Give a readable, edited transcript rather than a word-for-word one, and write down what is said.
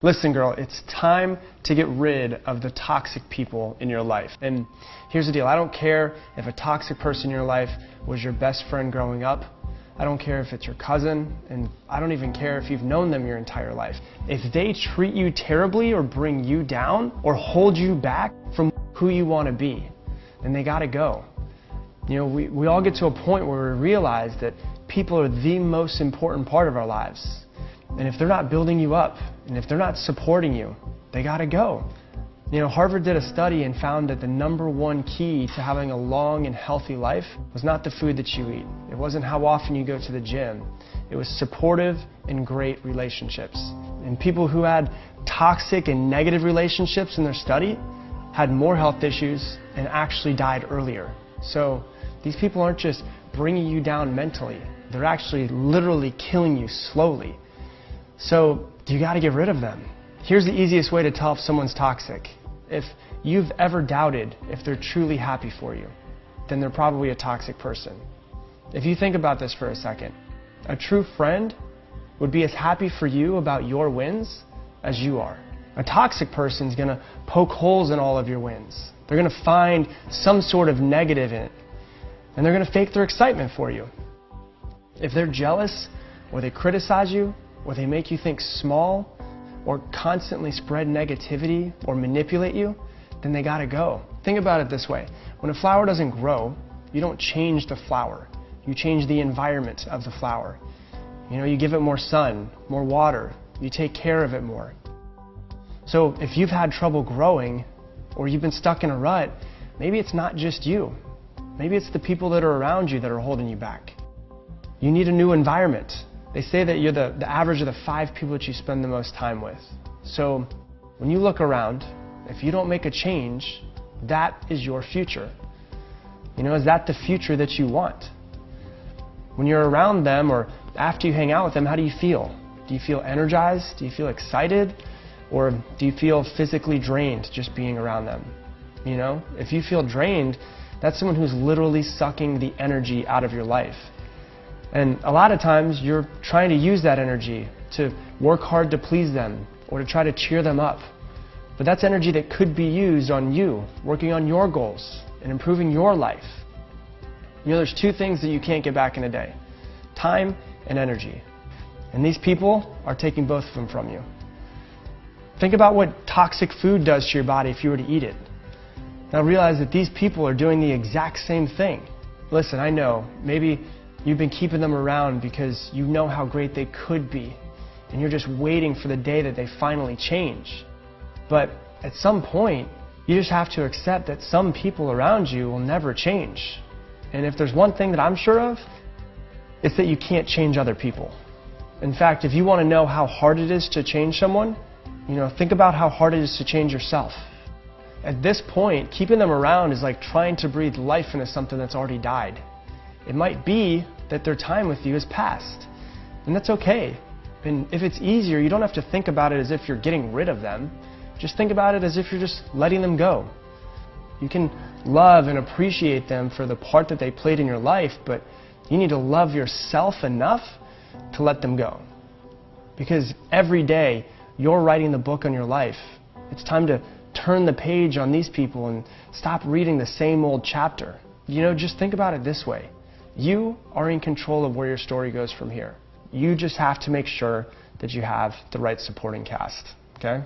Listen, girl, it's time to get rid of the toxic people in your life. And here's the deal. I don't care if a toxic person in your life was your best friend growing up. I don't care if it's your cousin, and I don't even care if you've known them your entire life. If they treat you terribly or bring you down or hold you back from who you want to be, then they gotta go. You know, we all get to a point where we realize that people are the most important part of our lives. And if they're not building you up, and if they're not supporting you, they gotta go. You know, Harvard did a study and found that the #1 key to having a long and healthy life was not the food that you eat. It wasn't how often you go to the gym. It was supportive and great relationships. And people who had toxic and negative relationships in their study had more health issues and actually died earlier. So these people aren't just bringing you down mentally. They're actually literally killing you slowly. So you got to get rid of them. Here's the easiest way to tell if someone's toxic. If you've ever doubted if they're truly happy for you, then they're probably a toxic person. If you think about this for a second, a true friend would be as happy for you about your wins as you are. A toxic person's going to poke holes in all of your wins. They're going to find some sort of negative in it, and they're going to fake their excitement for you. If they're jealous, or they criticize you, or they make you think small, or constantly spread negativity or manipulate you, then they gotta go. Think about it this way. When a flower doesn't grow, you don't change the flower. You change the environment of the flower. You know, you give it more sun, more water, you take care of it more. So if you've had trouble growing, or you've been stuck in a rut, maybe it's not just you. Maybe it's the people that are around you that are holding you back. You need a new environment. They say that you're the average of the 5 people that you spend the most time with. So when you look around, if you don't make a change, that is your future. You know, is that the future that you want? When you're around them or after you hang out with them, how do you feel? Do you feel energized? Do you feel excited? Or do you feel physically drained just being around them? You know, if you feel drained, that's someone who's literally sucking the energy out of your life. And a lot of times you're trying to use that energy to work hard to please them or to try to cheer them up. But that's energy that could be used on you, working on your goals and improving your life. You know, there's 2 things that you can't get back in a day: time and energy. And these people are taking both of them from you. Think about what toxic food does to your body if you were to eat it. Now realize that these people are doing the exact same thing. Listen, I know, maybe you've been keeping them around because you know how great they could be, and you're just waiting for the day that they finally change. But at some point, you just have to accept that some people around you will never change. And if there's one thing that I'm sure of, it's that you can't change other people. In fact, if you want to know how hard it is to change someone, you know, think about how hard it is to change yourself. At this point, keeping them around is like trying to breathe life into something that's already died. It might be that their time with you is past, and that's okay. And if it's easier, you don't have to think about it as if you're getting rid of them. Just think about it as if you're just letting them go. You can love and appreciate them for the part that they played in your life, but you need to love yourself enough to let them go. Because every day, you're writing the book on your life. It's time to turn the page on these people and stop reading the same old chapter. You know, just think about it this way. You are in control of where your story goes from here. You just have to make sure that you have the right supporting cast, okay?